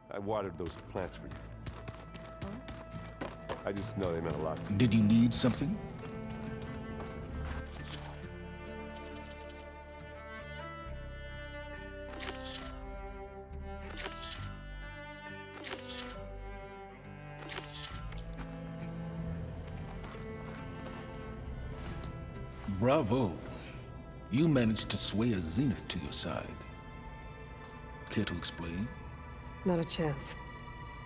I watered those plants for you. I just know they meant a lot. Did you need something? Bravo. You managed to sway a Zenith to your side. Care to explain? Not a chance.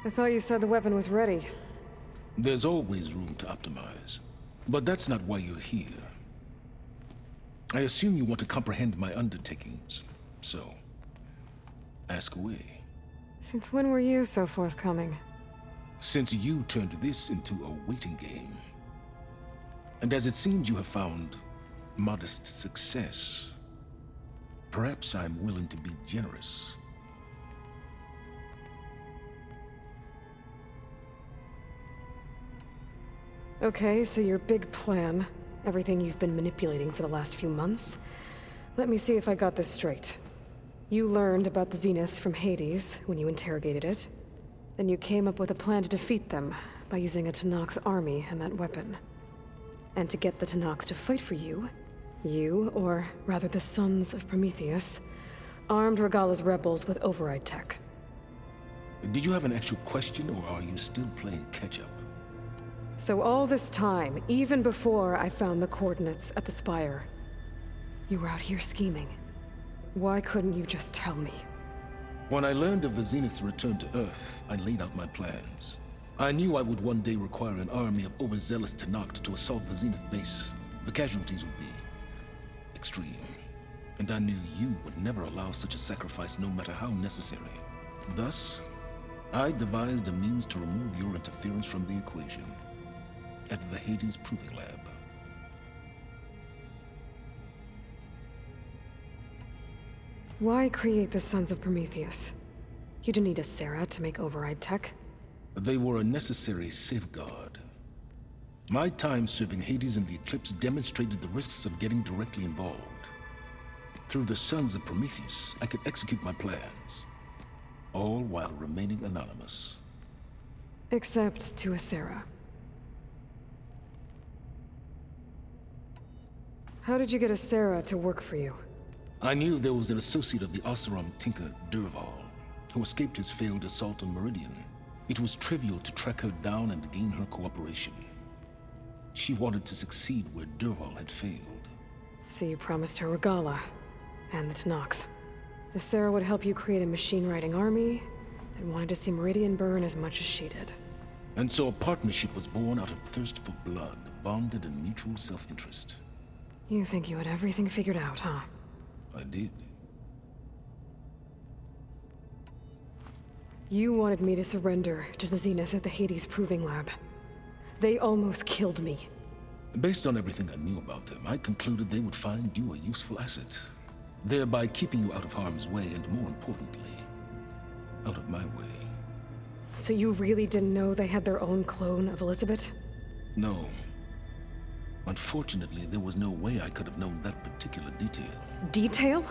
I thought you said the weapon was ready. There's always room to optimize. But that's not why you're here. I assume you want to comprehend my undertakings. So, ask away. Since when were you so forthcoming? Since you turned this into a waiting game. And as it seems you have found modest success, perhaps I'm willing to be generous. Okay, so your big plan, everything you've been manipulating for the last few months. Let me see if I got this straight. You learned about the Zeniths from Hades when you interrogated it. Then you came up with a plan to defeat them by using a Tenakth army and that weapon. And to get the Tenakth to fight for you, or rather the Sons of Prometheus, armed Regalla's rebels with override tech. Did you have an actual question, or are you still playing catch-up? So all this time, even before I found the coordinates at the Spire, you were out here scheming. Why couldn't you just tell me? When I learned of the Zenith's return to Earth, I laid out my plans. I knew I would one day require an army of overzealous Tenakth to assault the Zenith base. The casualties would be extreme. And I knew you would never allow such a sacrifice, no matter how necessary. Thus, I devised a means to remove your interference from the equation. At the Hades Proving Lab. Why create the Sons of Prometheus? You didn't need a Sarah to make override tech. They were a necessary safeguard. My time serving Hades in the Eclipse demonstrated the risks of getting directly involved. Through the Sons of Prometheus, I could execute my plans, all while remaining anonymous. Except to a Sarah. How did you get a Sarah to work for you? I knew there was an associate of the Oseram tinker, Durval, who escaped his failed assault on Meridian. It was trivial to track her down and gain her cooperation. She wanted to succeed where Durval had failed. So you promised her Regalla, and the Tenakth. The Sarah would help you create a machine-riding army that wanted to see Meridian burn as much as she did. And so a partnership was born out of thirst for blood, bonded in mutual self-interest. You think you had everything figured out, huh? I did. You wanted me to surrender to the Zeniths at the Hades Proving Lab. They almost killed me. Based on everything I knew about them, I concluded they would find you a useful asset, thereby keeping you out of harm's way and, more importantly, out of my way. So you really didn't know they had their own clone of Elizabeth? No. Unfortunately, there was no way I could have known that particular detail. Detail?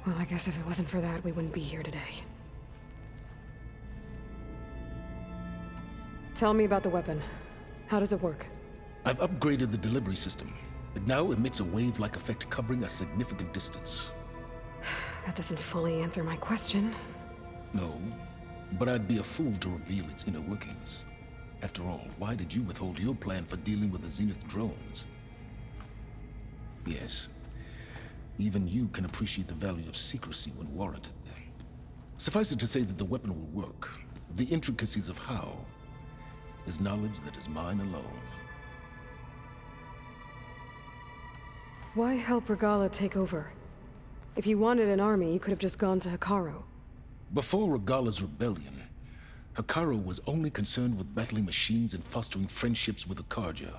Well, I guess if it wasn't for that, we wouldn't be here today. Tell me about the weapon. How does it work? I've upgraded the delivery system. It now emits a wave-like effect covering a significant distance. That doesn't fully answer my question. No, but I'd be a fool to reveal its inner workings. After all, why did you withhold your plan for dealing with the Zenith drones? Yes, even you can appreciate the value of secrecy when warranted. Suffice it to say that the weapon will work. The intricacies of how is knowledge that is mine alone. Why help Regalla take over? If you wanted an army, you could have just gone to Hekarro. Before Regalla's rebellion, Hekarro was only concerned with battling machines and fostering friendships with the Karja.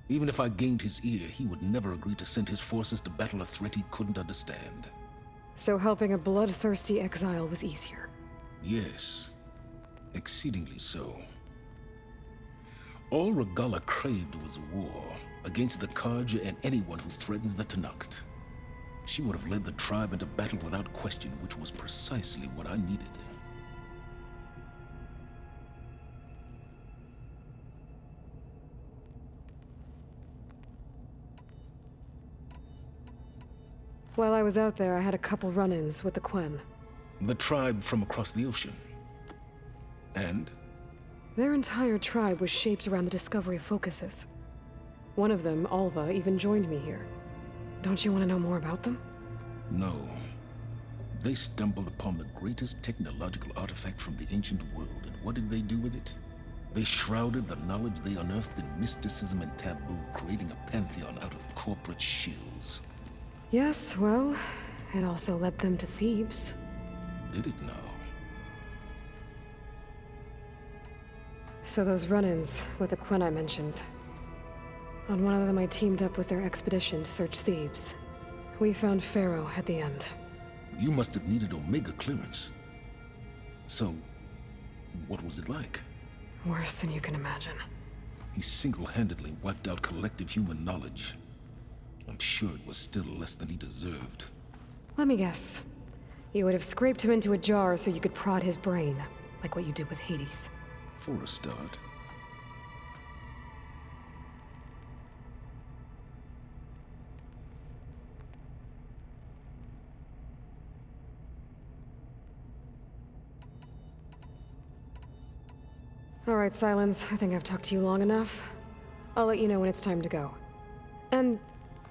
Even if I gained his ear, he would never agree to send his forces to battle a threat he couldn't understand. So helping a bloodthirsty exile was easier? Yes, exceedingly so. All Regalla craved was war against the Karja and anyone who threatens the Tenakth. She would have led the tribe into battle without question, which was precisely what I needed. While I was out there, I had a couple run-ins with the Quen. The tribe from across the ocean. And? Their entire tribe was shaped around the discovery of focuses. One of them, Alva, even joined me here. Don't you want to know more about them? No. They stumbled upon the greatest technological artifact from the ancient world, and what did they do with it? They shrouded the knowledge they unearthed in mysticism and taboo, creating a pantheon out of corporate shills. Yes, well, it also led them to Thebes. Did it now? So those run-ins with the Quen I mentioned. On one of them I teamed up with their expedition to search Thebes. We found Pharaoh at the end. You must have needed Omega clearance. So, what was it like? Worse than you can imagine. He single-handedly wiped out collective human knowledge. I'm sure it was still less than he deserved. Let me guess. You would have scraped him into a jar so you could prod his brain, like what you did with Hades. For a start. All right, Silence. I think I've talked to you long enough. I'll let you know when it's time to go. And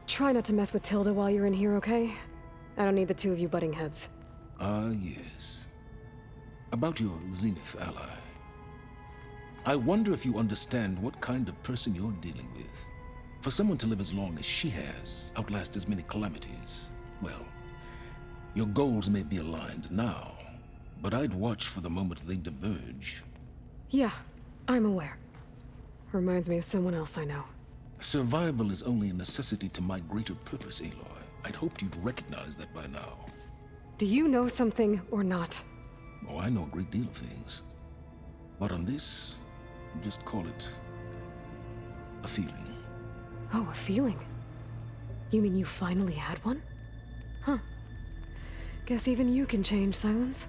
try not to mess with Tilda while you're in here, okay? I don't need the two of you butting heads. Ah, yes. About your Zenith ally. I wonder if you understand what kind of person you're dealing with. For someone to live as long as she has, outlast as many calamities, well, your goals may be aligned now, but I'd watch for the moment they diverge. Yeah, I'm aware. Reminds me of someone else I know. Survival is only a necessity to my greater purpose, Aloy. I'd hoped you'd recognize that by now. Do you know something or not? Oh, I know a great deal of things. But on this, just call it a feeling. Oh, a feeling? You mean you finally had one? Huh. Guess even you can change, Silence.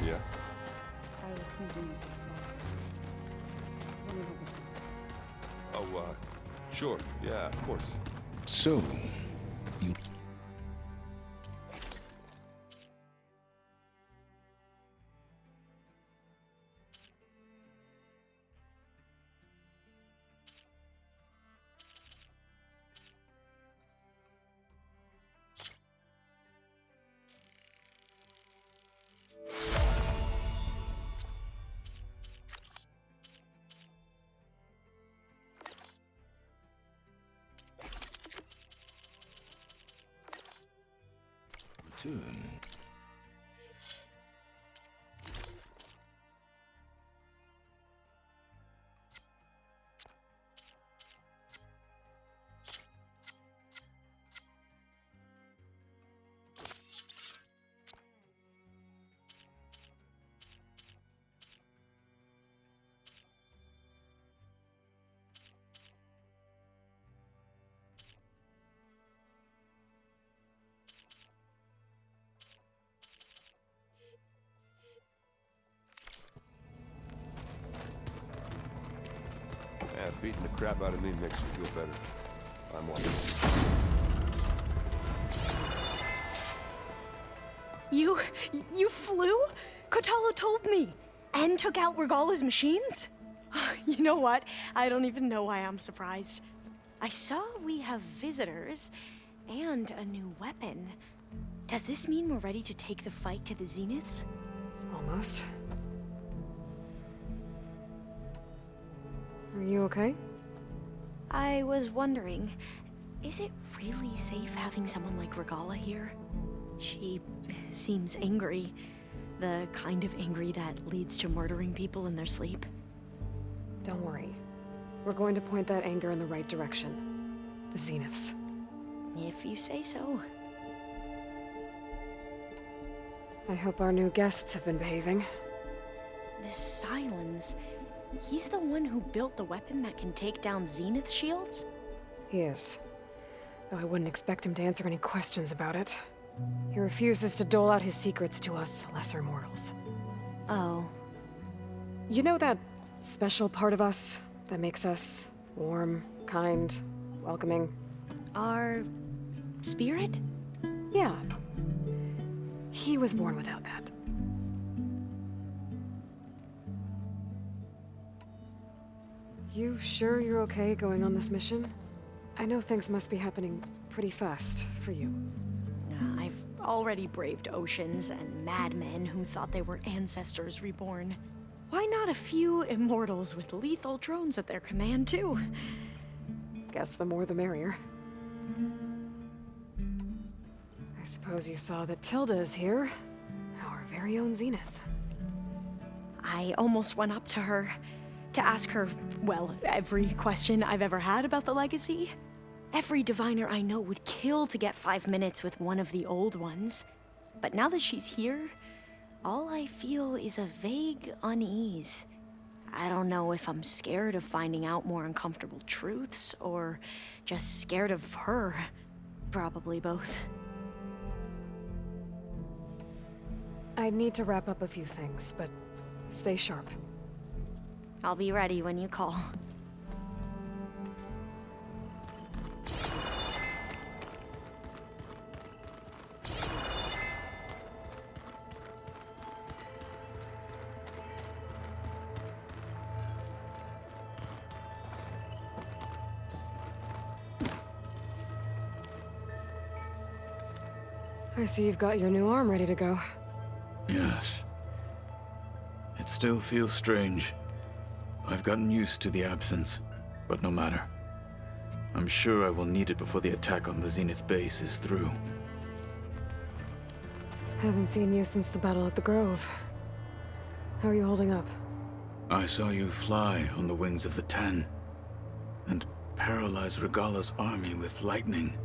Yeah? I was thinking of this one. Let me help you. Oh, sure. Yeah, of course. So, you... return. Yeah, beating the crap out of me makes me feel better. I'm on. You flew? Kotalo told me. And took out Regala's machines? You know what? I don't even know why I'm surprised. I saw we have visitors and a new weapon. Does this mean we're ready to take the fight to the Zeniths? Almost. Are you okay? I was wondering, is it really safe having someone like Regala here? She seems angry. The kind of angry that leads to murdering people in their sleep. Don't worry. We're going to point that anger in the right direction. The Zeniths. If you say so. I hope our new guests have been behaving. This Silence, he's the one who built the weapon that can take down Zenith shields? He is. Though I wouldn't expect him to answer any questions about it. He refuses to dole out his secrets to us lesser mortals. Oh. You know that special part of us that makes us warm, kind, welcoming? Our spirit? Yeah. He was born without that. You sure you're okay going on this mission? I know things must be happening pretty fast for you. I've already braved oceans and madmen who thought they were ancestors reborn. Why not a few immortals with lethal drones at their command, too? Guess the more the merrier. I suppose you saw that Tilda is here. Our very own Zenith. I almost went up to her to ask her, well, every question I've ever had about the legacy. Every diviner I know would kill to get 5 minutes with one of the old ones. But now that she's here, all I feel is a vague unease. I don't know if I'm scared of finding out more uncomfortable truths, or just scared of her. Probably both. I need to wrap up a few things, but stay sharp. I'll be ready when you call. I see you've got your new arm ready to go. Yes. It still feels strange. I've gotten used to the absence, but no matter. I'm sure I will need it before the attack on the Zenith base is through. Haven't seen you since the battle at the Grove. How are you holding up? I saw you fly on the wings of the Ten, and paralyze Regala's army with lightning.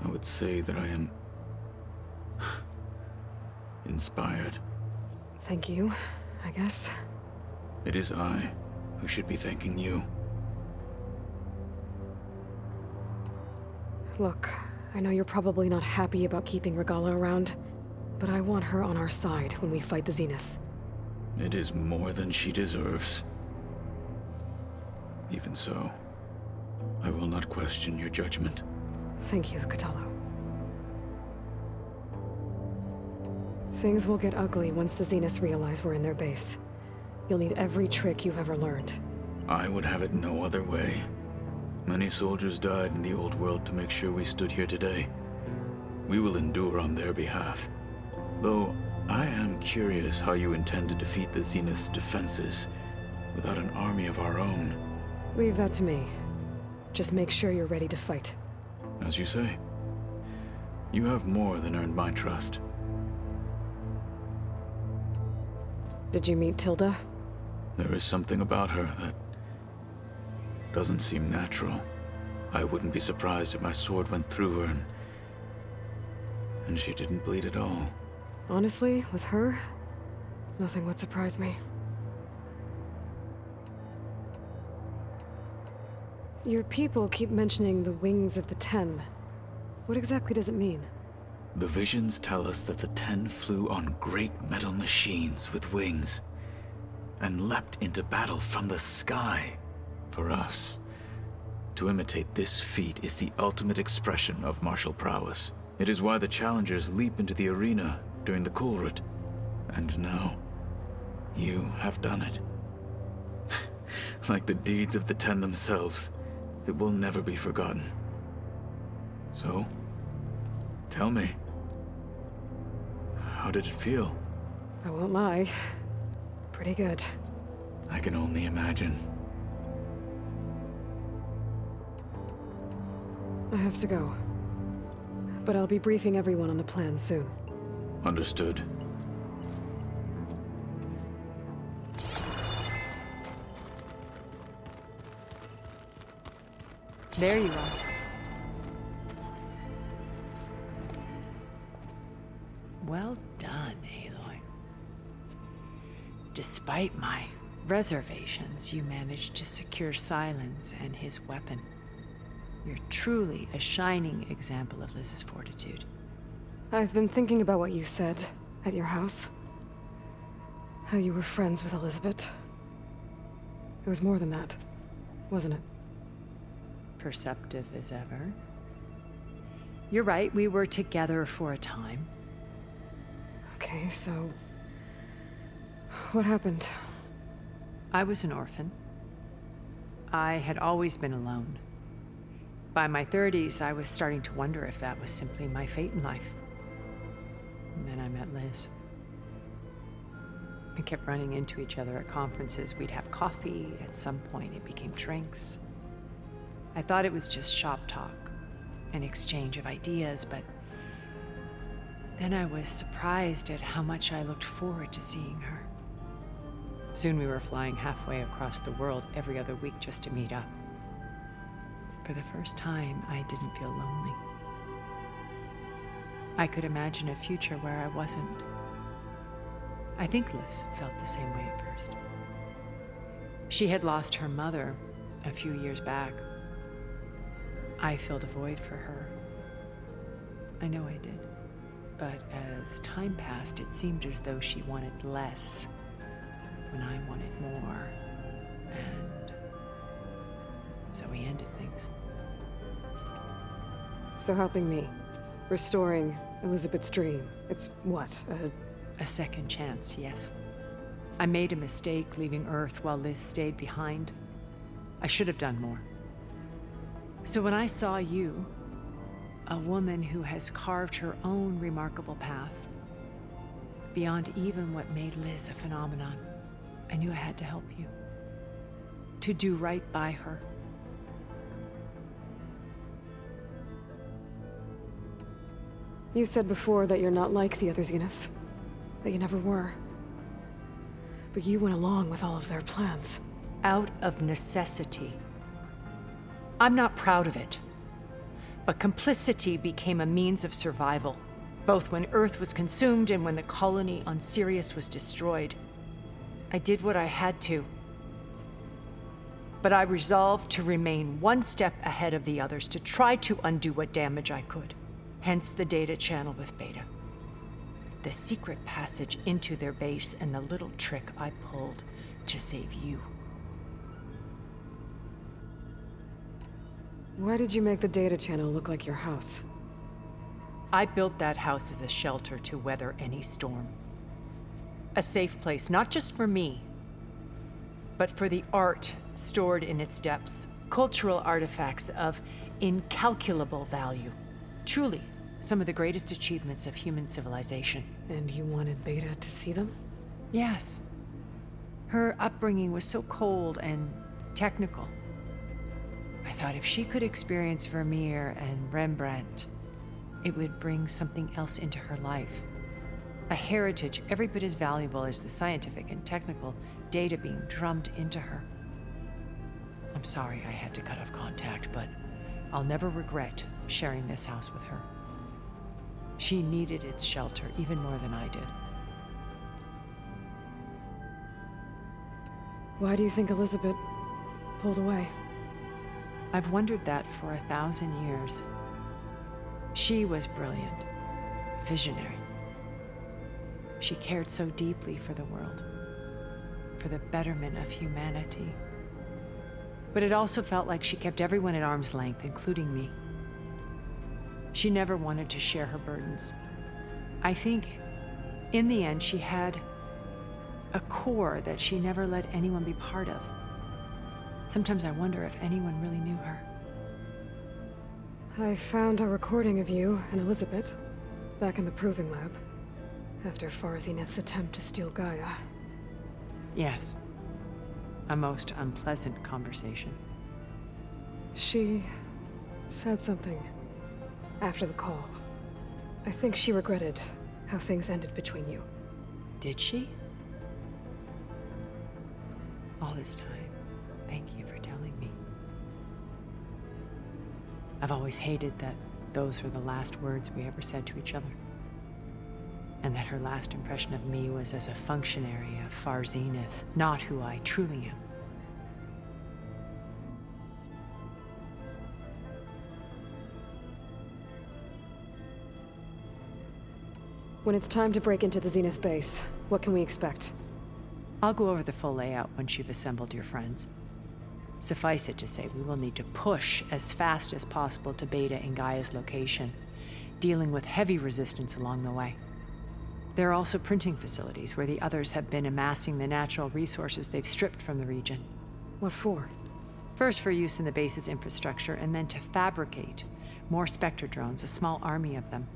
I would say that I am inspired. Thank you, I guess. It is I who should be thanking you. Look, I know you're probably not happy about keeping Regala around, but I want her on our side when we fight the Zeniths. It is more than she deserves. Even so, I will not question your judgment. Thank you, Kotallo. Things will get ugly once the Zeniths realize we're in their base. You'll need every trick you've ever learned. I would have it no other way. Many soldiers died in the old world to make sure we stood here today. We will endure on their behalf. Though, I am curious how you intend to defeat the Zenith's defenses without an army of our own. Leave that to me. Just make sure you're ready to fight. As you say. You have more than earned my trust. Did you meet Tilda? There is something about her that doesn't seem natural. I wouldn't be surprised if my sword went through her and she didn't bleed at all. Honestly, with her, nothing would surprise me. Your people keep mentioning the wings of the Ten. What exactly does it mean? The visions tell us that the Ten flew on great metal machines with wings and leapt into battle from the sky. For us, to imitate this feat is the ultimate expression of martial prowess. It is why the challengers leap into the arena during the Kulrut. And now, You have done it. Like the deeds of the Ten themselves, it will never be forgotten. So, tell me, how did it feel? I won't lie. Pretty good. I can only imagine. I have to go. But I'll be briefing everyone on the plan soon. Understood. There you are. Well done, Aloy. Despite my reservations, you managed to secure Silence and his weapon. You're truly a shining example of Liz's fortitude. I've been thinking about what you said at your house. How you were friends with Elizabeth. It was more than that, wasn't it? Perceptive as ever. You're right, we were together for a time. Okay, so... what happened? I was an orphan. I had always been alone. By my 30s, I was starting to wonder if that was simply my fate in life. And then I met Liz. We kept running into each other at conferences. We'd have coffee. At some point, it became drinks. I thought it was just shop talk, an exchange of ideas, but then I was surprised at how much I looked forward to seeing her. Soon we were flying halfway across the world every other week just to meet up. For the first time, I didn't feel lonely. I could imagine a future where I wasn't. I think Liz felt the same way at first. She had lost her mother a few years back. I filled a void for her. I know I did. But as time passed, it seemed as though she wanted less when I wanted more. And so we ended things. So helping me. Restoring Elizabeth's dream. It's what, A second chance, yes. I made a mistake leaving Earth while Liz stayed behind. I should have done more. So when I saw you, a woman who has carved her own remarkable path, beyond even what made Liz a phenomenon, I knew I had to help you. To do right by her. You said before that you're not like the other Zeniths. That you never were. But you went along with all of their plans. Out of necessity. I'm not proud of it. But complicity became a means of survival, both when Earth was consumed and when the colony on Sirius was destroyed. I did what I had to. But I resolved to remain one step ahead of the others, to try to undo what damage I could. Hence the data channel with Beta. The secret passage into their base and the little trick I pulled to save you. Why did you make the data channel look like your house? I built that house as a shelter to weather any storm. A safe place, not just for me, but for the art stored in its depths. Cultural artifacts of incalculable value. Truly, some of the greatest achievements of human civilization. And you wanted Beta to see them? Yes. Her upbringing was so cold and technical. I thought if she could experience Vermeer and Rembrandt, it would bring something else into her life. A heritage every bit as valuable as the scientific and technical data being drummed into her. I'm sorry I had to cut off contact, but I'll never regret sharing this house with her. She needed its shelter even more than I did. Why do you think Elizabeth pulled away? I've wondered that for 1,000 years. She was brilliant, visionary. She cared so deeply for the world, for the betterment of humanity. But it also felt like she kept everyone at arm's length, including me. She never wanted to share her burdens. I think, in the end, she had A core that she never let anyone be part of. Sometimes I wonder if anyone really knew her. I found a recording of you and Elizabeth back in the proving lab after Farzineth's attempt to steal Gaia. Yes. A most unpleasant conversation. She said something after the call. I think she regretted how things ended between you. Did she? All this time, thank you for telling me. I've always hated that those were the last words we ever said to each other. And that her last impression of me was as a functionary of Far Zenith, not who I truly am. When it's time to break into the Zenith base, what can we expect? I'll go over the full layout once you've assembled your friends. Suffice it to say, we will need to push as fast as possible to Beta and Gaia's location, dealing with heavy resistance along the way. There are also printing facilities where the others have been amassing the natural resources they've stripped from the region. What for? First for use in the base's infrastructure, and then to fabricate more Spectre drones, a small army of them.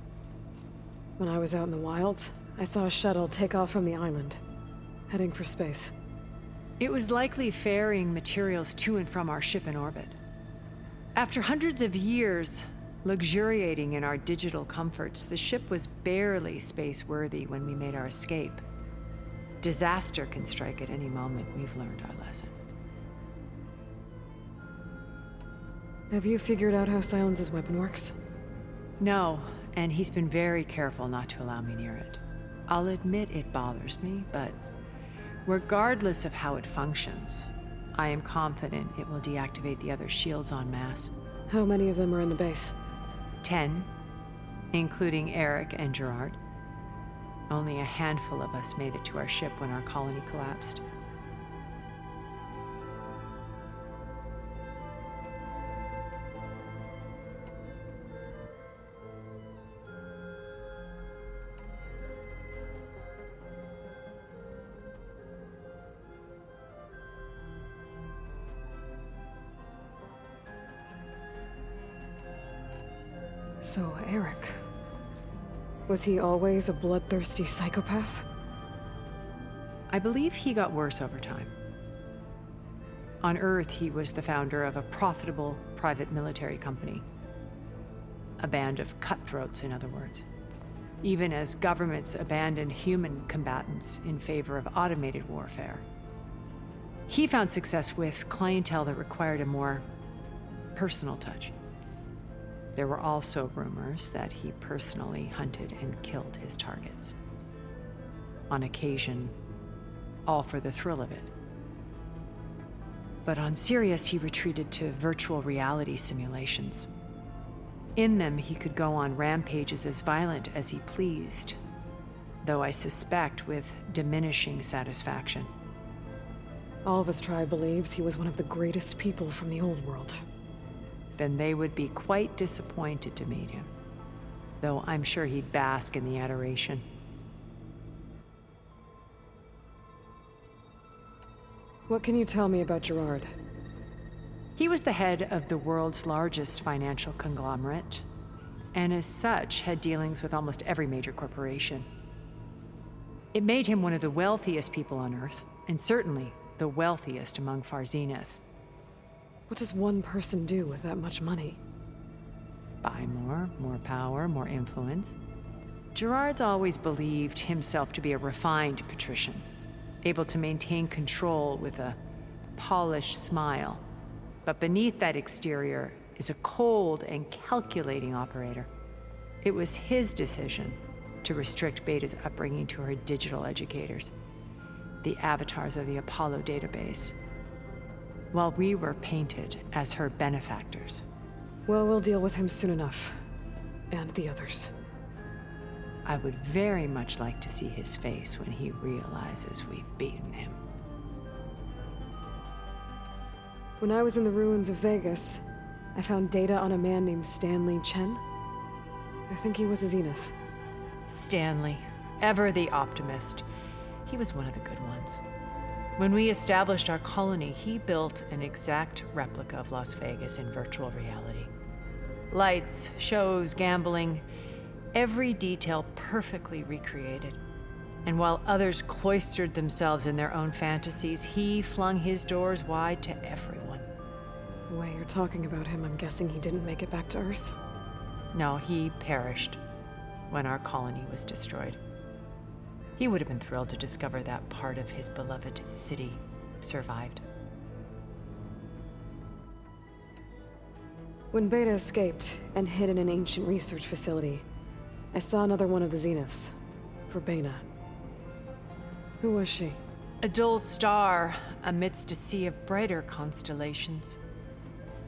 When I was out in the wilds, I saw a shuttle take off from the island, heading for space. It was likely ferrying materials to and from our ship in orbit. After hundreds of years luxuriating in our digital comforts, the ship was barely space-worthy when we made our escape. Disaster can strike at any moment. We've learned our lesson. Have you figured out how Silence's weapon works? No, and he's been very careful not to allow me near it. I'll admit it bothers me, but regardless of how it functions, I am confident it will deactivate the other shields en masse. How many of them are in the base? 10, including Eric and Gerard. Only a handful of us made it to our ship when our colony collapsed. So, Eric. Was he always a bloodthirsty psychopath? I believe he got worse over time. On Earth, he was the founder of a profitable private military company. A band of cutthroats, in other words. Even as governments abandoned human combatants in favor of automated warfare. He found success with clientele that required a more personal touch. There were also rumors that he personally hunted and killed his targets. On occasion, all for the thrill of it. But on Sirius, he retreated to virtual reality simulations. In them, he could go on rampages as violent as he pleased, though I suspect with diminishing satisfaction. All of his tribe believes he was one of the greatest people from the old world. Then they would be quite disappointed to meet him, though I'm sure he'd bask in the adoration. What can you tell me about Gerard? He was the head of the world's largest financial conglomerate, and as such had dealings with almost every major corporation. It made him one of the wealthiest people on Earth, and certainly the wealthiest among Far Zenith. What does one person do with that much money? Buy more power, more influence. Gerard's always believed himself to be a refined patrician, able to maintain control with a polished smile. But beneath that exterior is a cold and calculating operator. It was his decision to restrict Beta's upbringing to her digital educators, the avatars of the Apollo database, while we were painted as her benefactors. Well, we'll deal with him soon enough. And the others. I would very much like to see his face when he realizes we've beaten him. When I was in the ruins of Vegas, I found data on a man named Stanley Chen. I think he was a Zenith. Stanley, ever the optimist. He was one of the good ones. When we established our colony, he built an exact replica of Las Vegas in virtual reality. Lights, shows, gambling, every detail perfectly recreated. And while others cloistered themselves in their own fantasies, he flung his doors wide to everyone. The way you're talking about him, I'm guessing he didn't make it back to Earth. No, he perished when our colony was destroyed. He would have been thrilled to discover that part of his beloved city survived. When Beta escaped and hid in an ancient research facility, I saw another one of the Zeniths, Verbena. Who was she? A dull star amidst a sea of brighter constellations.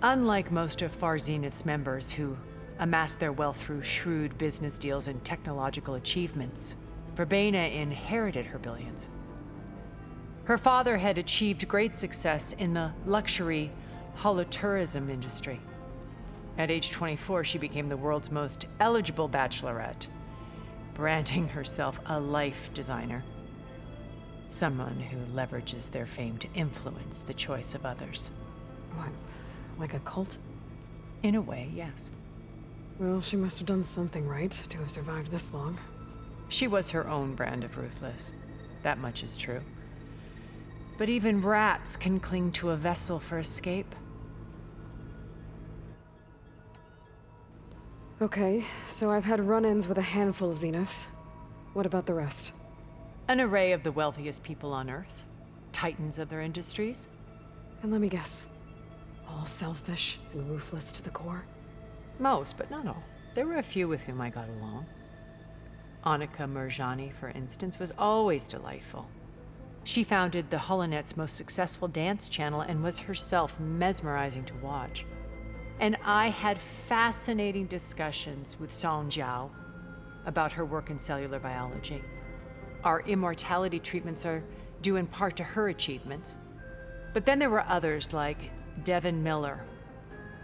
Unlike most of Far Zenith's members who amassed their wealth through shrewd business deals and technological achievements, Verbena inherited her billions. Her father had achieved great success in the luxury holotourism industry. At age 24, she became the world's most eligible bachelorette, branding herself a life designer. Someone who leverages their fame to influence the choice of others. What, like a cult? In a way, yes. Well, she must have done something right to have survived this long. She was her own brand of ruthless. That much is true. But even rats can cling to a vessel for escape. Okay, so I've had run-ins with a handful of Zeniths. What about the rest? An array of the wealthiest people on Earth. Titans of their industries. And let me guess, all selfish and ruthless to the core? Most, but not all. There were a few with whom I got along. Annika Murjani, for instance, was always delightful. She founded the Holonet's most successful dance channel and was herself mesmerizing to watch. And I had fascinating discussions with Song Jiao about her work in cellular biology. Our immortality treatments are due in part to her achievements. But then there were others like Devin Miller,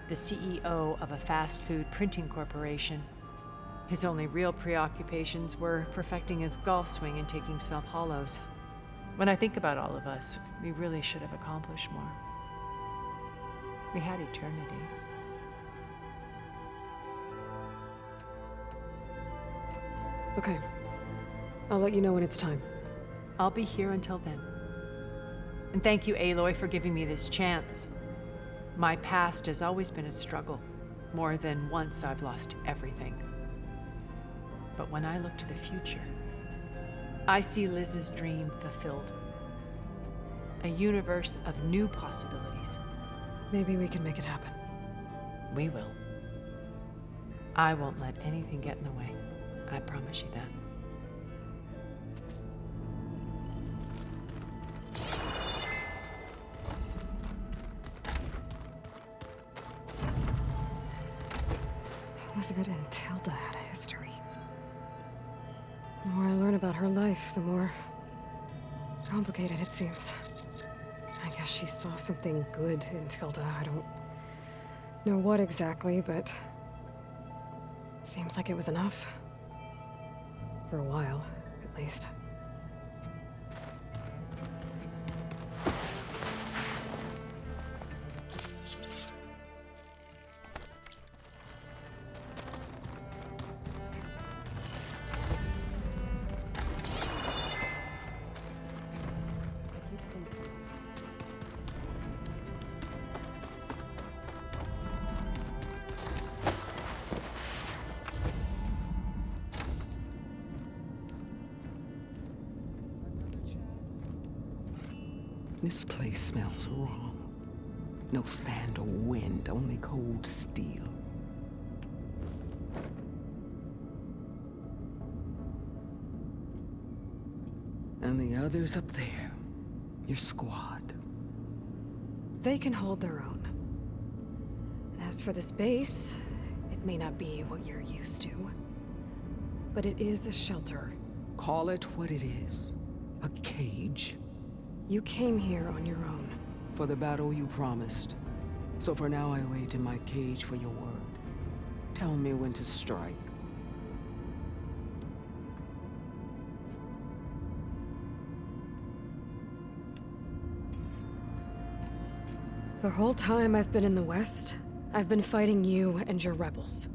the CEO of a fast food printing corporation. His only real preoccupations were perfecting his golf swing and taking self-hollows. When I think about all of us, we really should have accomplished more. We had eternity. Okay. I'll let you know when it's time. I'll be here until then. And thank you, Aloy, for giving me this chance. My past has always been a struggle. More than once I've lost everything. But when I look to the future, I see Liz's dream fulfilled. A universe of new possibilities. Maybe we can make it happen. We will. I won't let anything get in the way. I promise you that. Elizabeth and Tilda had a history. The more I learn about her life, the more complicated it seems. I guess she saw something good in Tilda. I don't know what exactly, but seems like it was enough. For a while, at least. This place smells wrong. No sand or wind, only cold steel. And the others up there, your squad. They can hold their own. And as for this base, it may not be what you're used to. But it is a shelter. Call it what it is. A cage. You came here on your own. For the battle you promised. So for now I wait in my cage for your word. Tell me when to strike. The whole time I've been in the West, I've been fighting you and your rebels.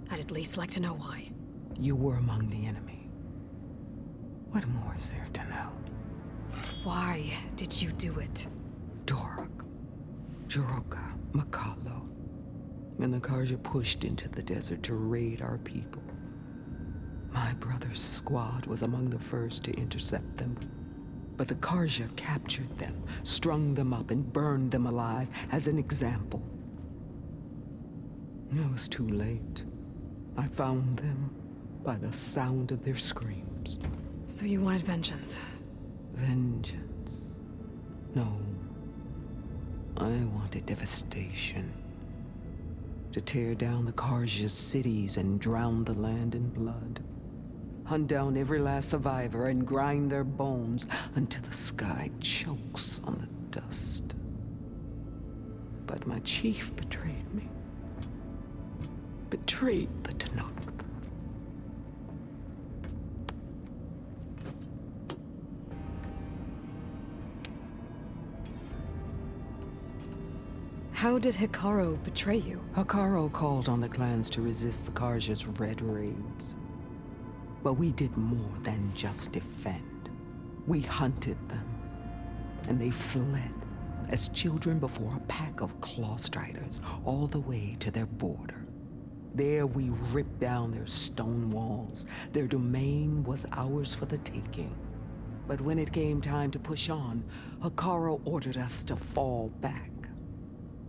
I'd at least like to know why. You were among the enemy. What more is there to know? Why did you do it? Dork, Jiroka, Makalo, and the Karja pushed into the desert to raid our people. My brother's squad was among the first to intercept them. But the Karja captured them, strung them up, and burned them alive as an example. It was too late. I found them by the sound of their screams. So you wanted vengeance? Vengeance? No. I wanted devastation. To tear down the Karja's cities and drown the land in blood. Hunt down every last survivor and grind their bones until the sky chokes on the dust. But my chief betrayed me. Betrayed the Tenakth. How did Hikaru betray you? Hikaru called on the clans to resist the Karja's red raids. But we did more than just defend. We hunted them, and they fled as children before a pack of claw striders all the way to their border. There we ripped down their stone walls. Their domain was ours for the taking. But when it came time to push on, Hikaru ordered us to fall back.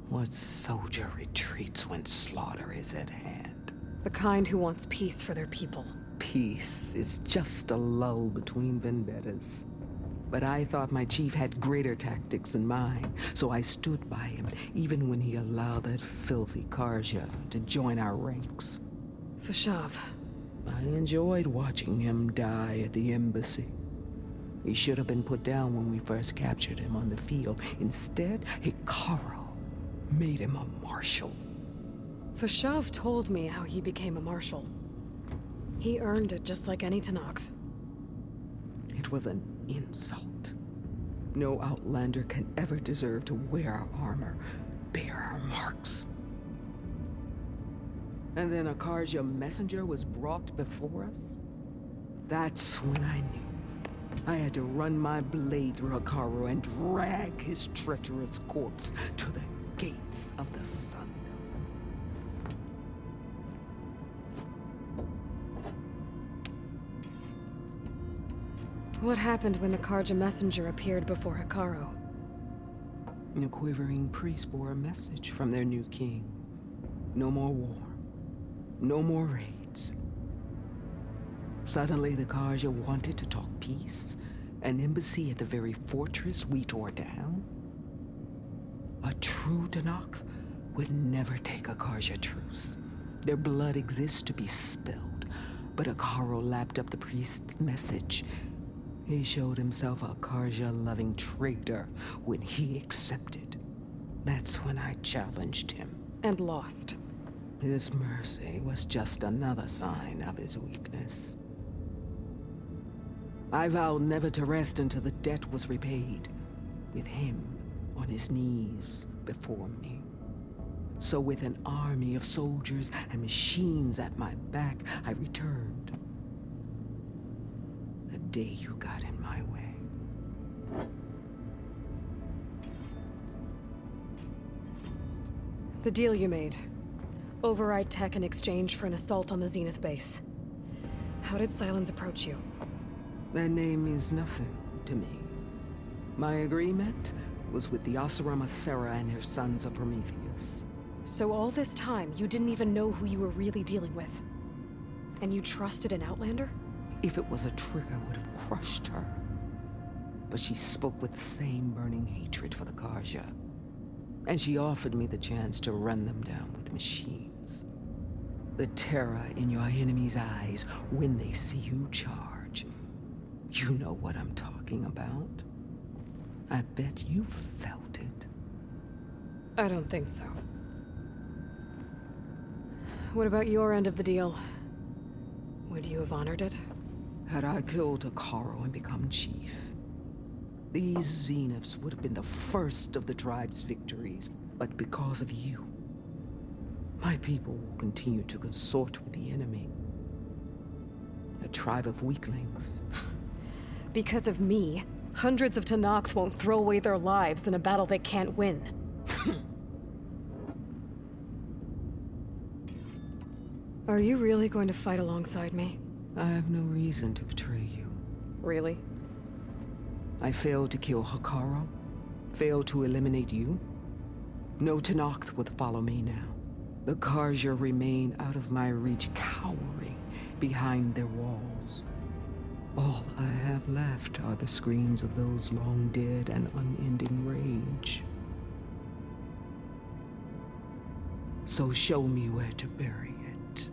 What soldier retreats when slaughter is at hand? The kind who wants peace for their people. Peace is just a lull between vendettas. But I thought my chief had greater tactics in mind, so I stood by him, even when he allowed that filthy Karja to join our ranks. Fashav. I enjoyed watching him die at the embassy. He should have been put down when we first captured him on the field. Instead, Hikaru made him a marshal. Fashav told me how he became a marshal. He earned it just like any Tenakth. It was an insult. No Outlander can ever deserve to wear our armor, bear our marks. And then a Karja messenger was brought before us? That's when I knew. I had to run my blade through Hikaru and drag his treacherous corpse to the gates of the sun. What happened when the Karja messenger appeared before Hikaru? The quivering priest bore a message from their new king. No more war. No more raids. Suddenly the Karja wanted to talk peace. An embassy at the very fortress we tore down? A true Tenakth would never take a Karja truce. Their blood exists to be spilled. But Hikaru lapped up the priest's message. He showed himself a Karja-loving traitor when he accepted. That's when I challenged him. And lost. His mercy was just another sign of his weakness. I vowed never to rest until the debt was repaid, with him on his knees before me. So with an army of soldiers and machines at my back, I returned. The day you got in my way. The deal you made. Override tech in exchange for an assault on the Zenith base. How did Silence approach you? That name means nothing to me. My agreement was with the Asarama Sera and her sons of Prometheus. So all this time, you didn't even know who you were really dealing with? And you trusted an Outlander? If it was a trick, I would have crushed her. But she spoke with the same burning hatred for the Karja. And she offered me the chance to run them down with machines. The terror in your enemy's eyes when they see you charge. You know what I'm talking about. I bet you felt it. I don't think so. What about your end of the deal? Would you have honored it? Had I killed Hikaru and become chief, These Zeniths would have been the first of the tribe's victories, but because of you, my people will continue to consort with the enemy. A tribe of weaklings. Because of me, hundreds of Tenakth won't throw away their lives in a battle they can't win. Are you really going to fight alongside me? I have no reason to betray you. Really? I failed to kill Hakaro, failed to eliminate you. No Tenakth would follow me now. The Karja remain out of my reach, cowering behind their walls. All I have left are the screams of those long dead and unending rage. So show me where to bury it.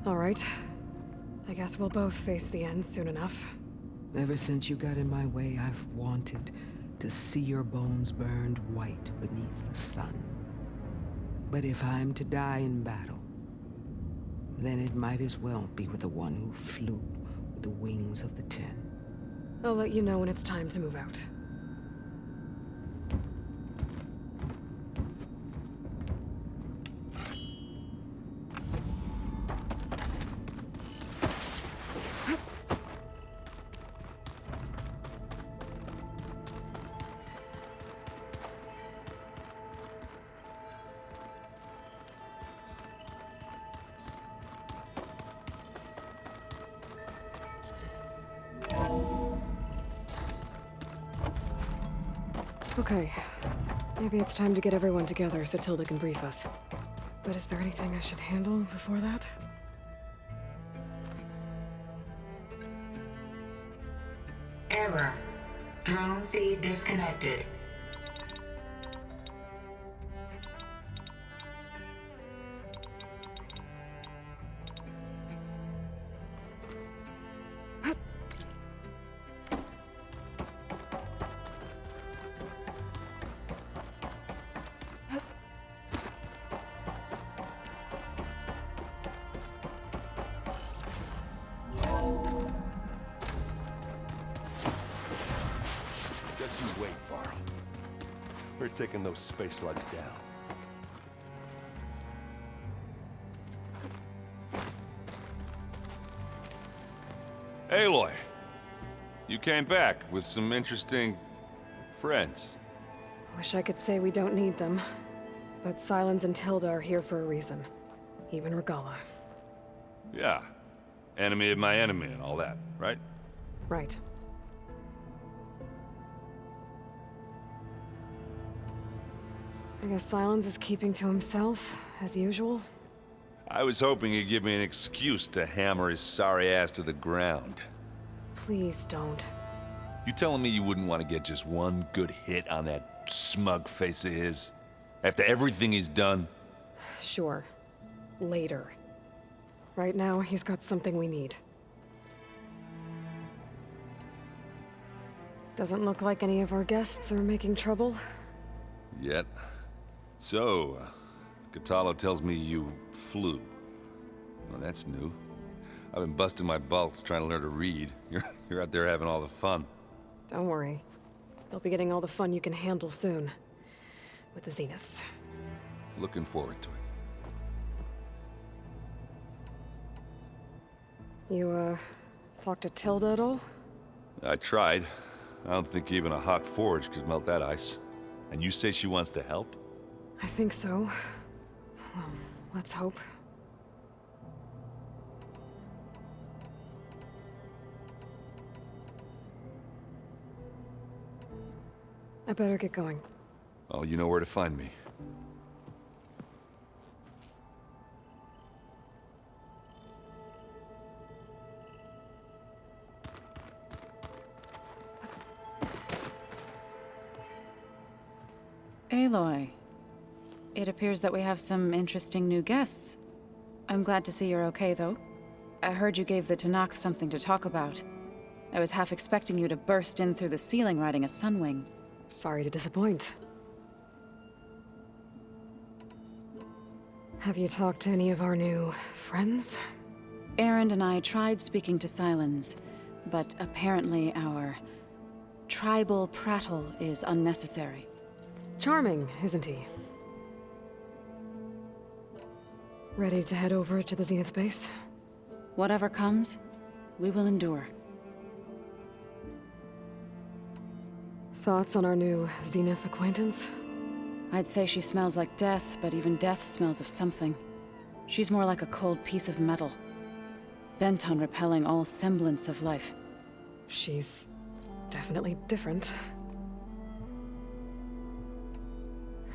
All right. I guess we'll both face the end soon enough. Ever since you got in my way, I've wanted to see your bones burned white beneath the sun. But if I'm to die in battle, then it might as well be with the one who flew with the wings of the Ten. I'll let you know when it's time to move out. Okay. Maybe it's time to get everyone together so Tilda can brief us. But is there anything I should handle before that? Error. Drone feed disconnected. We're taking those space slugs down. Aloy, you came back with some interesting friends. Wish I could say we don't need them. But Sylens and Tilda are here for a reason. Even Regala. Yeah, enemy of my enemy and all that, right? Right. I guess Sylens is keeping to himself, as usual. I was hoping he'd give me an excuse to hammer his sorry ass to the ground. Please don't. You telling me you wouldn't want to get just one good hit on that smug face of his? After everything he's done? Sure. Later. Right now, he's got something we need. Doesn't look like any of our guests are making trouble. Yet. So, Katalo tells me you flew. Well, that's new. I've been busting my balls trying to learn to read. You're out there having all the fun. Don't worry. You'll be getting all the fun you can handle soon. With the Zeniths. Looking forward to it. You, talked to Tilda at all? I tried. I don't think even a hot forge could melt that ice. And you say she wants to help? I think so. Well, let's hope. I better get going. Oh, you know where to find me. Aloy, it appears that we have some interesting new guests. I'm glad to see you're okay, though. I heard you gave the Tenakth something to talk about. I was half expecting you to burst in through the ceiling riding a sunwing. Sorry to disappoint. Have you talked to any of our new friends? Aaron and I tried speaking to Silence, but apparently our tribal prattle is unnecessary. Charming, isn't he? Ready to head over to the Zenith base? Whatever comes, we will endure. Thoughts on our new Zenith acquaintance? I'd say she smells like death, but even death smells of something. She's more like a cold piece of metal, bent on repelling all semblance of life. She's definitely different.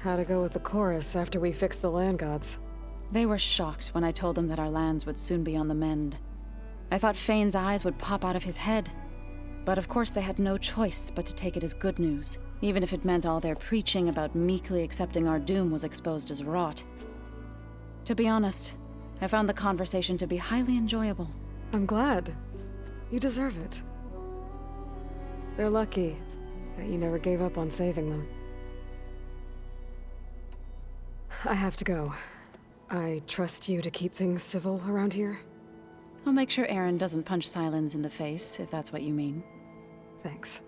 How'd it go with the chorus after we fixed the land gods? They were shocked when I told them that our lands would soon be on the mend. I thought Fane's eyes would pop out of his head. But of course they had no choice but to take it as good news, even if it meant all their preaching about meekly accepting our doom was exposed as rot. To be honest, I found the conversation to be highly enjoyable. I'm glad. You deserve it. They're lucky that you never gave up on saving them. I have to go. I trust you to keep things civil around here? I'll make sure Aaron doesn't punch Silence in the face, if that's what you mean. Thanks.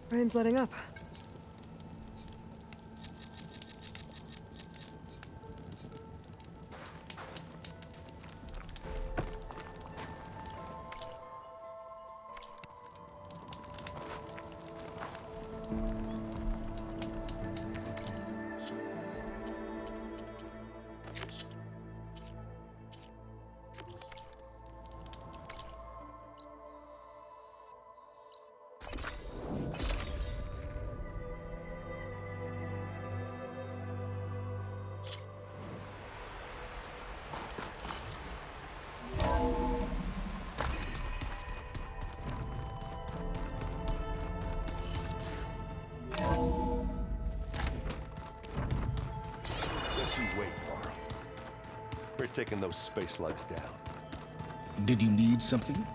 Rain's letting up. We're taking those space lugs down. Did you need something?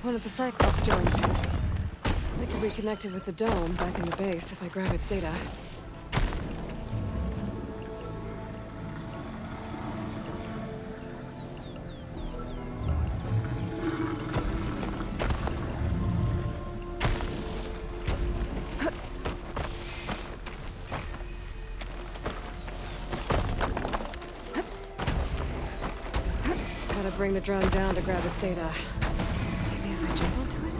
One of the Cyclops drones. They can be connected with the dome back in the base if I grab its data. Gotta bring the drone down to grab its data. Maybe if I jump onto it?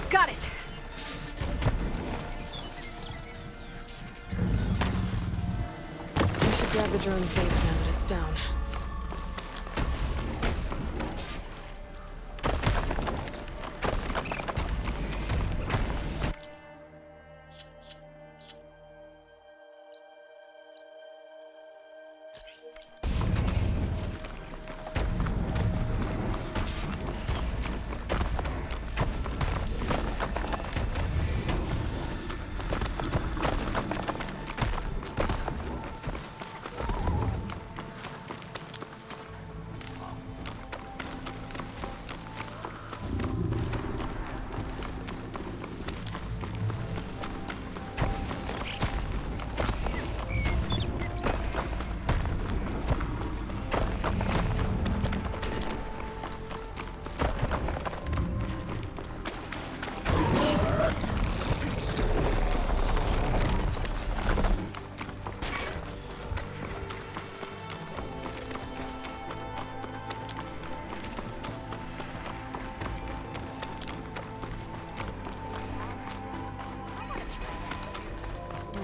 Got it! I should grab the drone's data now that it's down.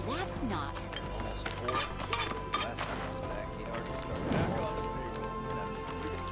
Well, that's not. Almost 4. Last time I was back, he'd already started back on his payroll. And I'm just reading.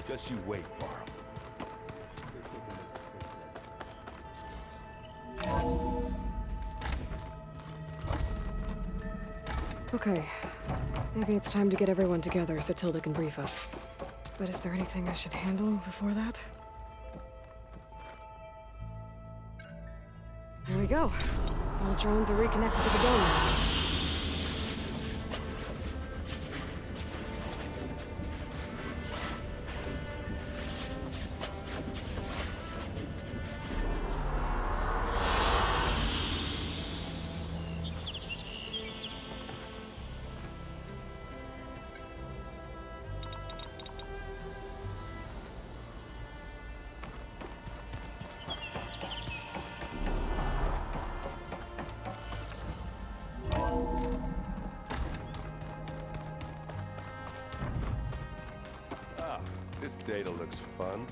Just you wait, Barl. Okay. Maybe it's time to get everyone together so Tilda can brief us. But is there anything I should handle before that? Here we go. All drones are reconnected to the dome now. This data looks fun.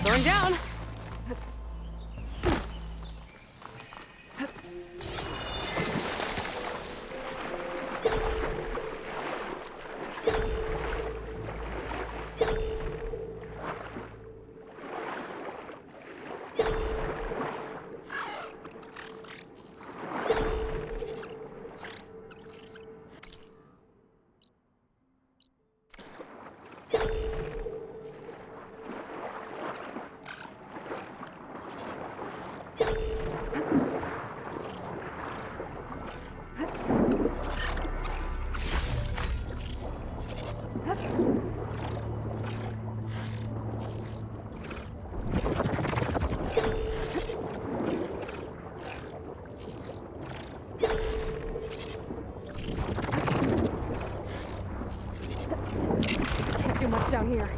Going down. Can't do much down here.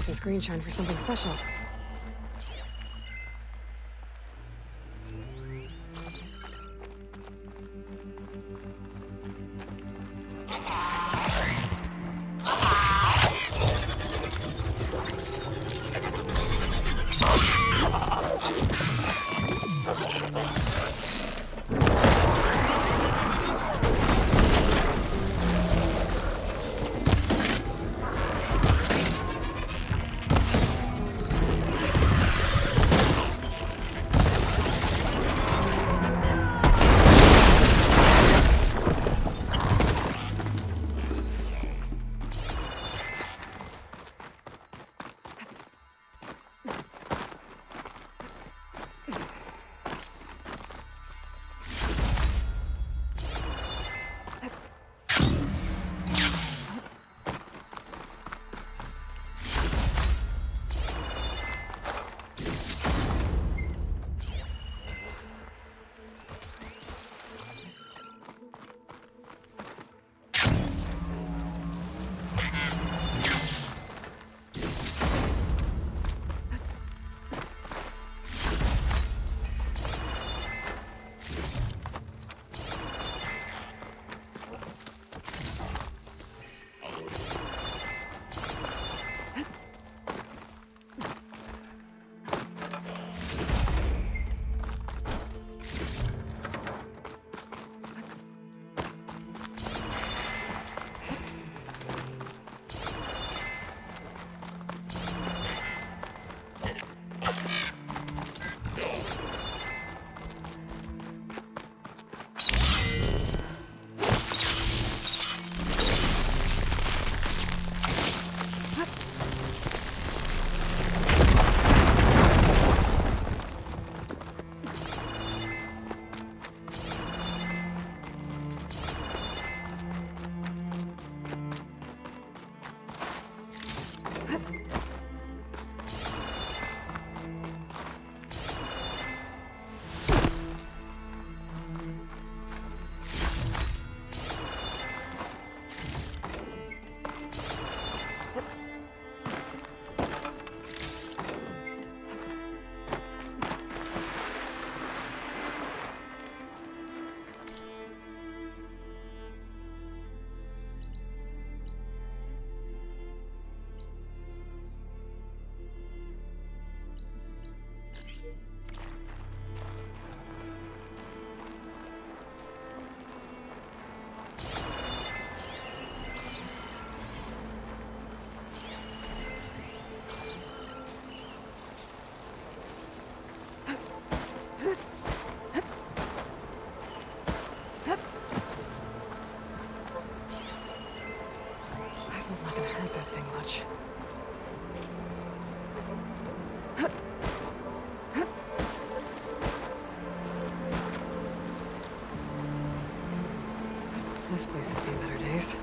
This green shine for something special. This place has seen better days.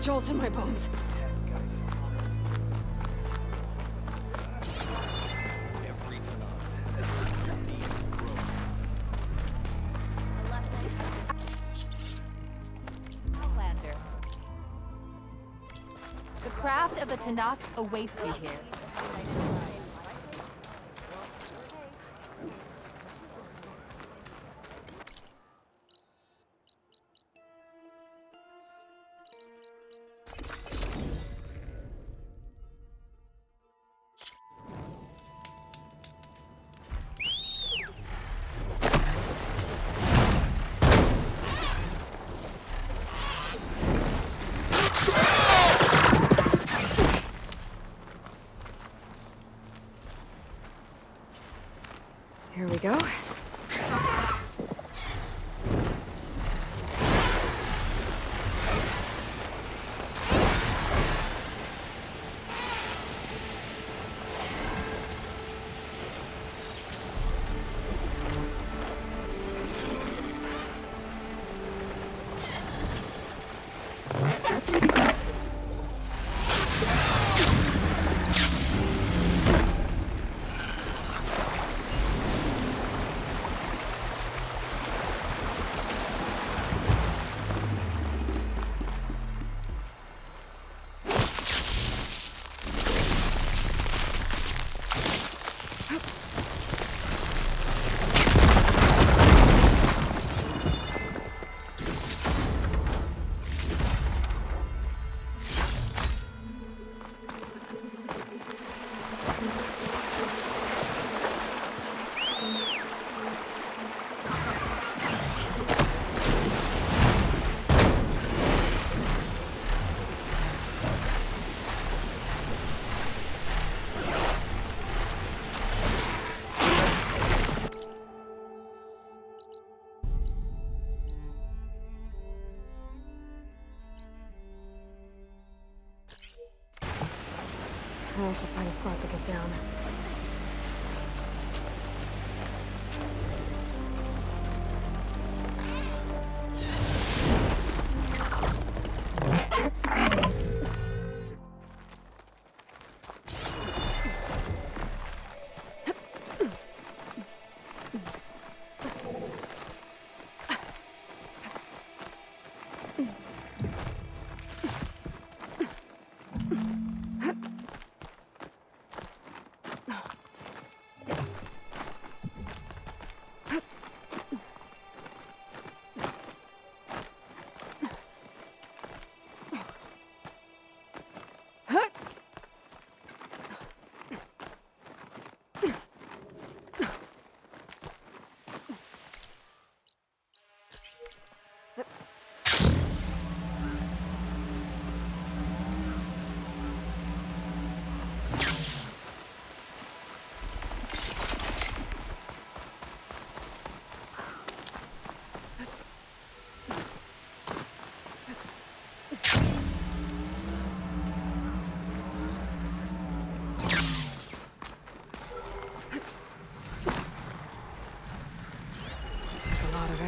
Jolt in my bones. Outlander. The craft of the Tanakh awaits you here. Here we go. I should find a spot to get down.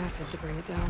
acid to bring it down.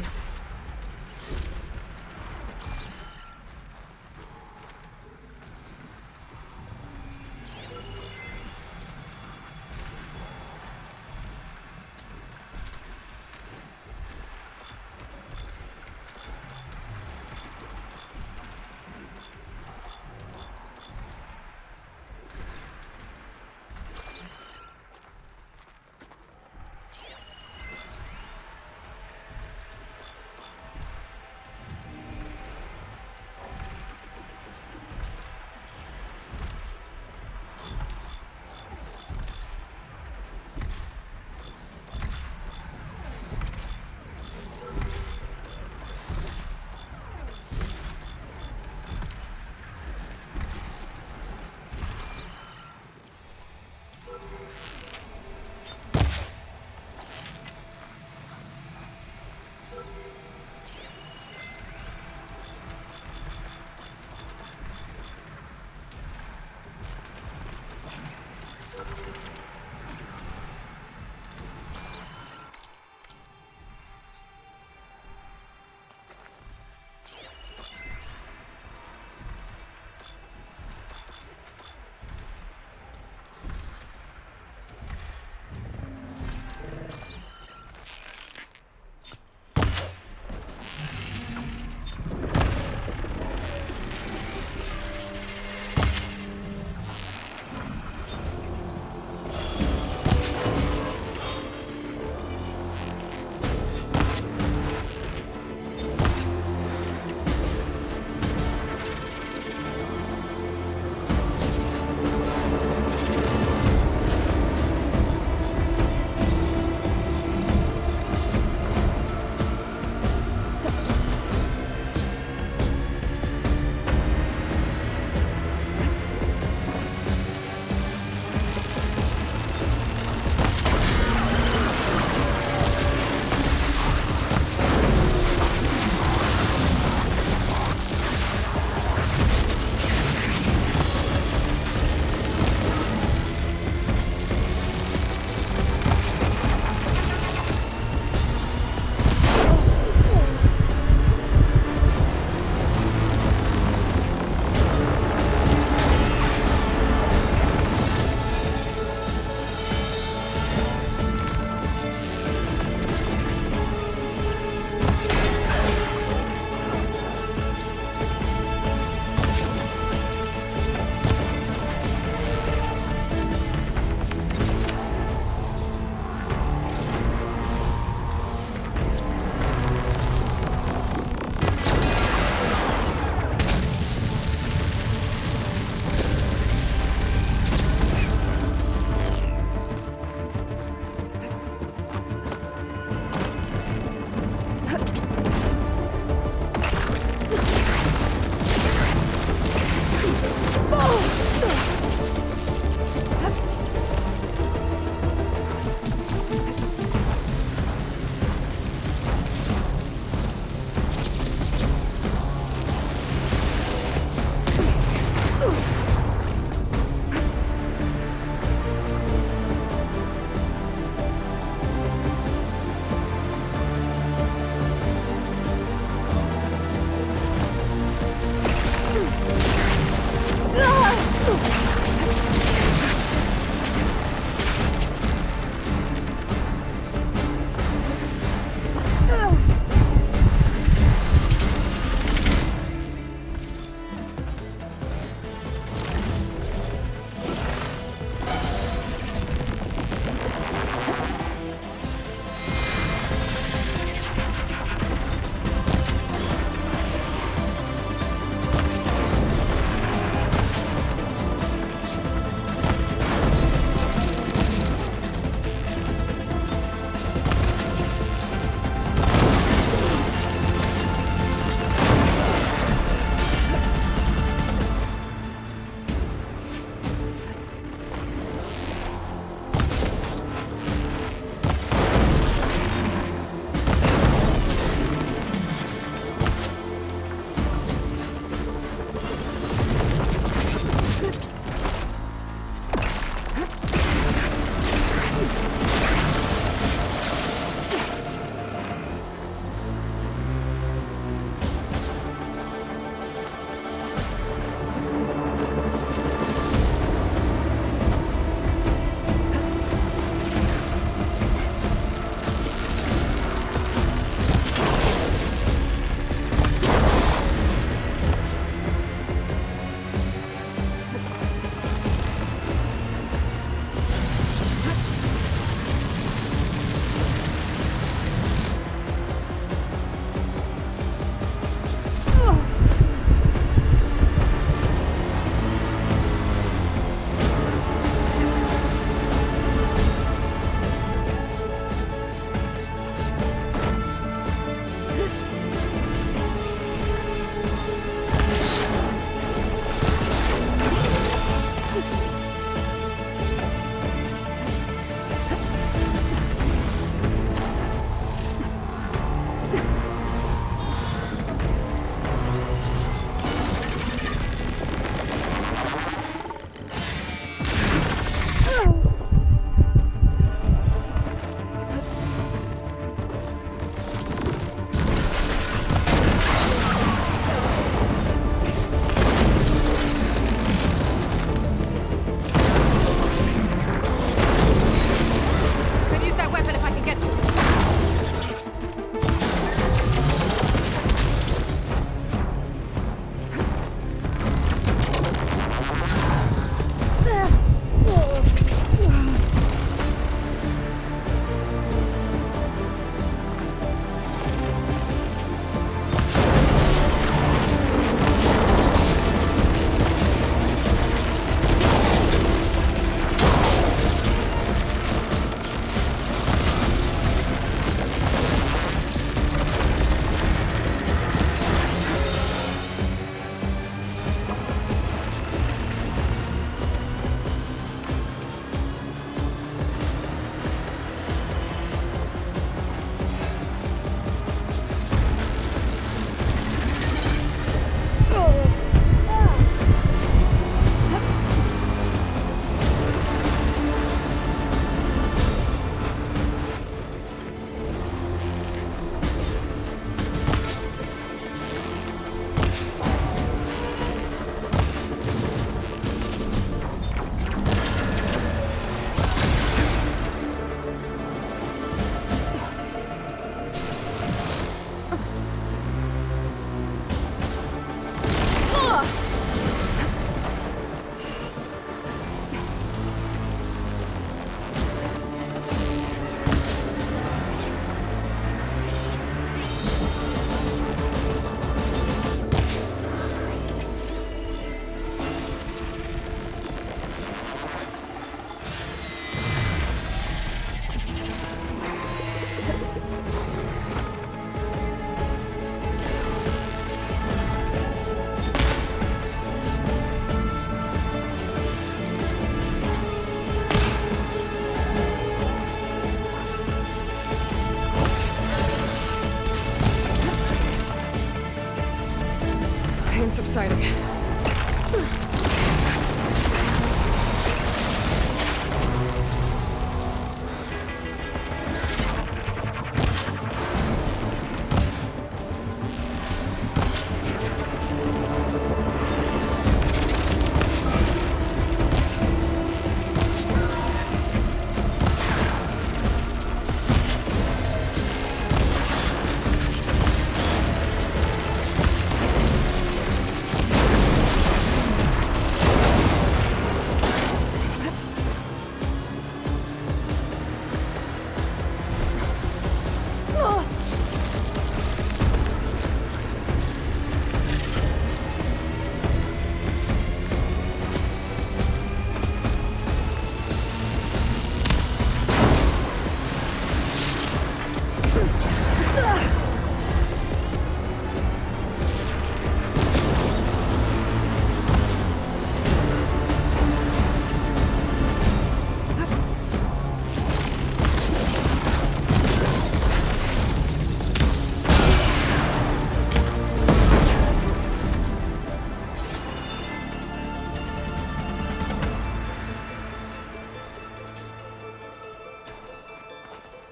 subsiding.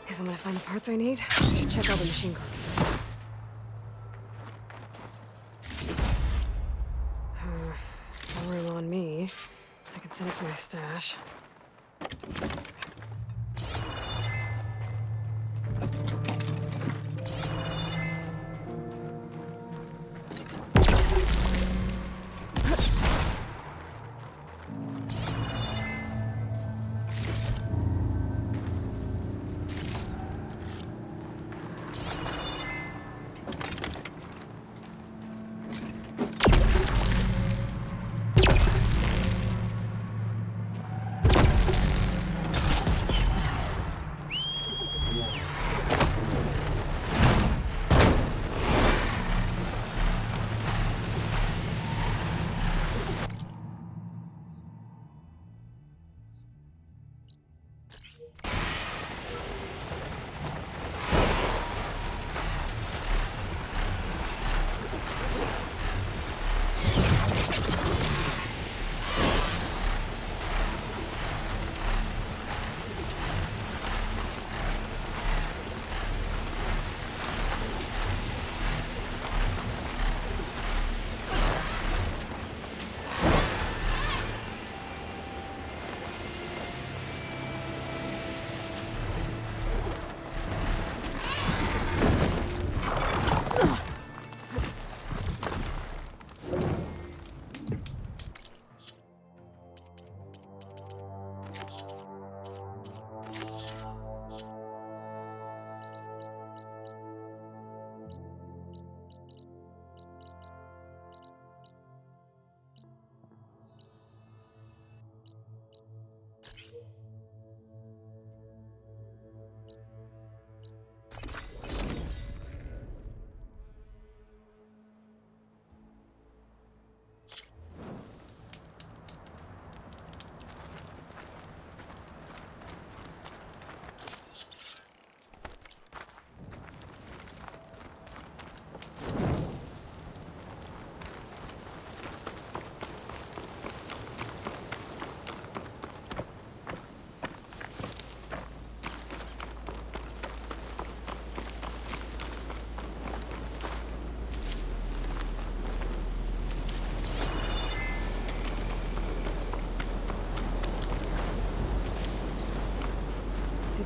If I'm gonna find the parts I need, I should check all the machine corpses. No room on me. I can send it to my stash.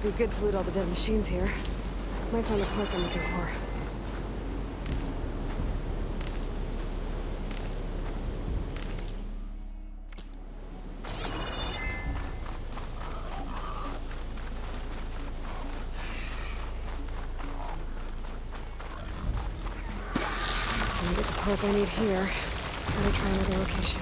It'd be good to loot all the dead machines here. Might find the parts I'm looking for. I'm gonna get the parts I need here. I'm gonna try another location.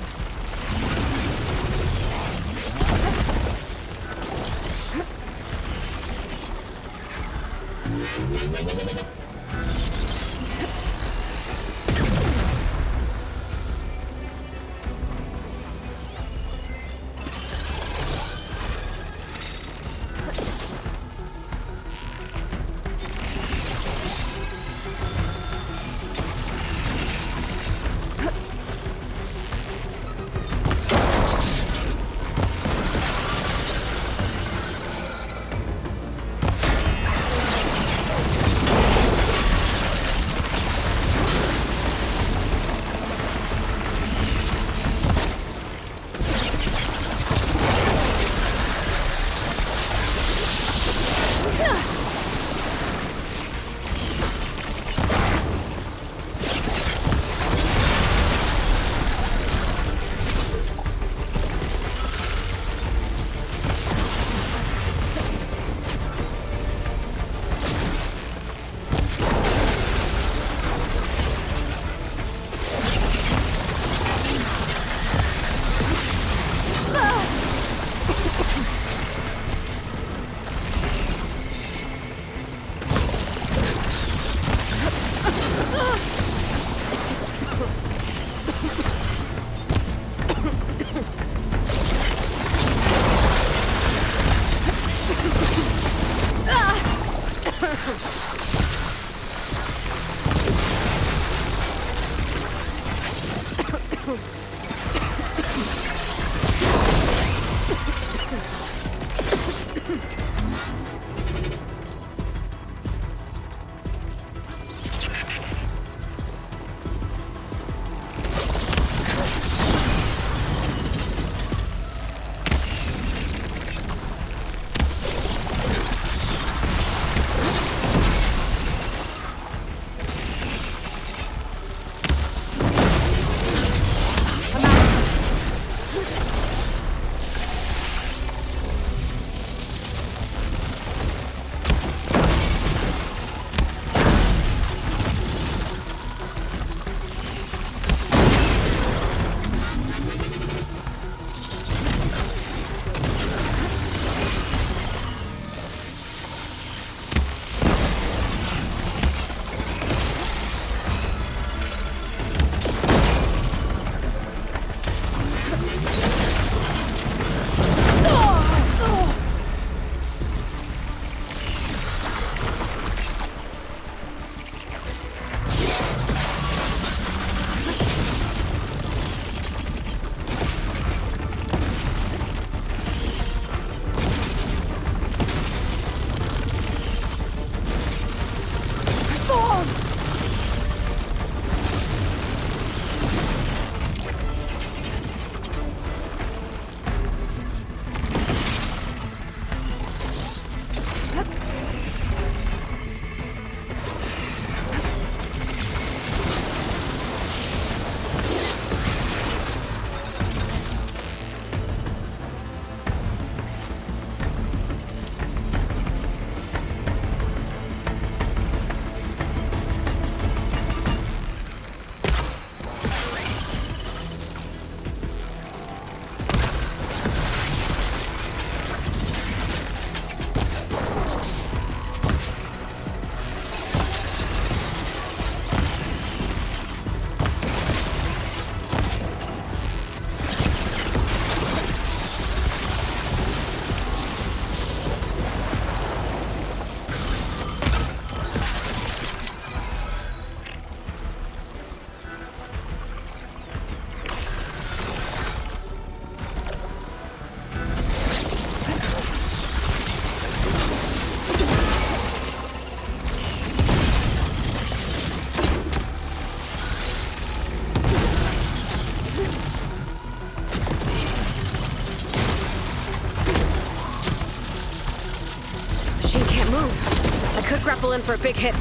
Could grapple in for a big hit.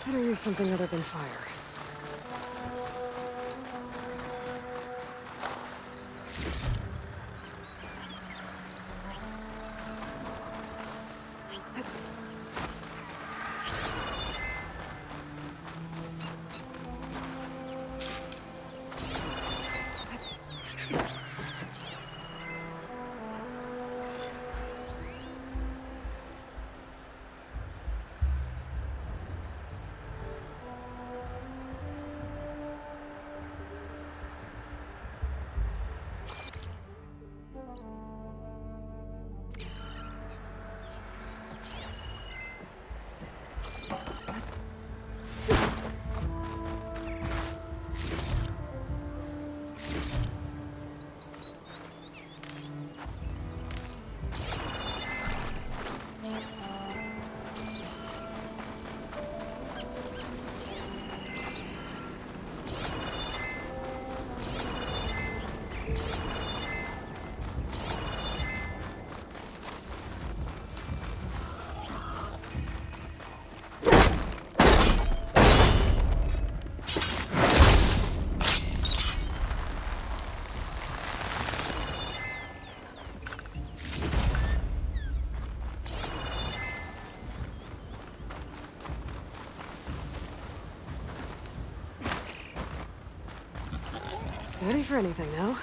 Better use something other than fire. Ready for anything now.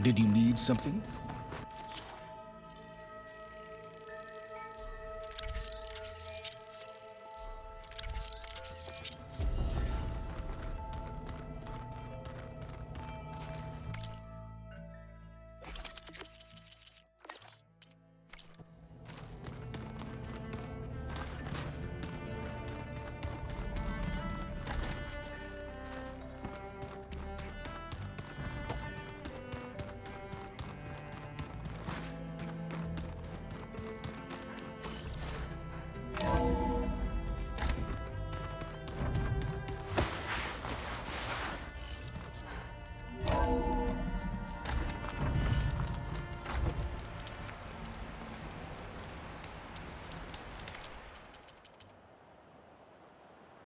Did you need something?